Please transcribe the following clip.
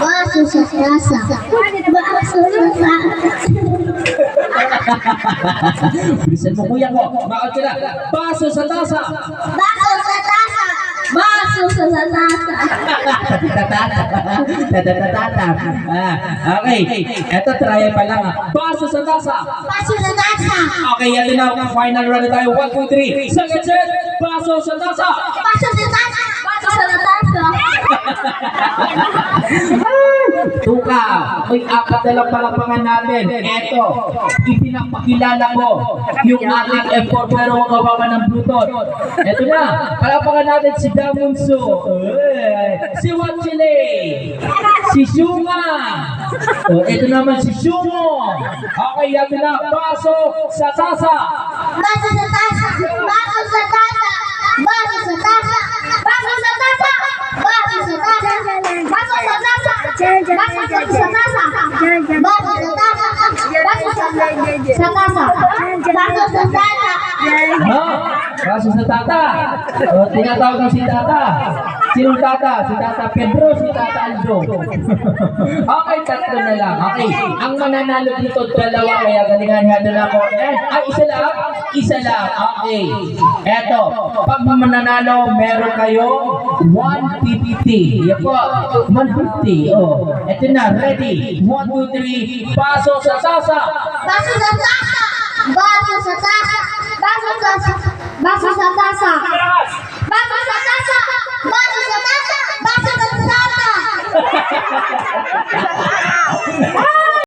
Baso sa tasa. Baso sa tasa. Bilisan mo kuya ko. Bakit sila? Baso sa tasa. Baso sa tasa. Baso sa tasa. Tatatata. Okay. Eto, try pa lang. Baso sa tasa. Baso sa tasa. Okay, ito na. Final round na tayo. 1, 2, 3. Second set. Baso sa tasa. Baso sa tasa. Baso sa tasa. Tuka, may apat na lang palapangan natin. Eto, ipinapakilala ko yung ating effort pero huwag kawawa ng blutot. Eto na, palapangan natin si Damunso, si Wachile, si Shuma, eto naman si Shumo. Okay, eto na, pasok sa tasa. Baso sa tasa. Baso sa tasa. Baso sa tasa. Baso sa tasa. Baso sa tasa. Baso sa tasa. Baso sa tasa. Baso sa tasa. Baso sa tasa. Baso sa tasa. Ha? Kaso sa tata. O, tinatawag ng si tata. Sinong tata? Si tata Pedro, si tata Aldo. Okay, tatlo na lang. Okay, ang mananalo dito, dalawa. Kaya galingan natin ako. Ay, isa lang? Isa lang. Okay. Eto, pag mananalo, meron kayo 150. Yan po, 150. Oh, eto na, ready. 1, 2, 3, pasok sa tasa. Baso sa tasa.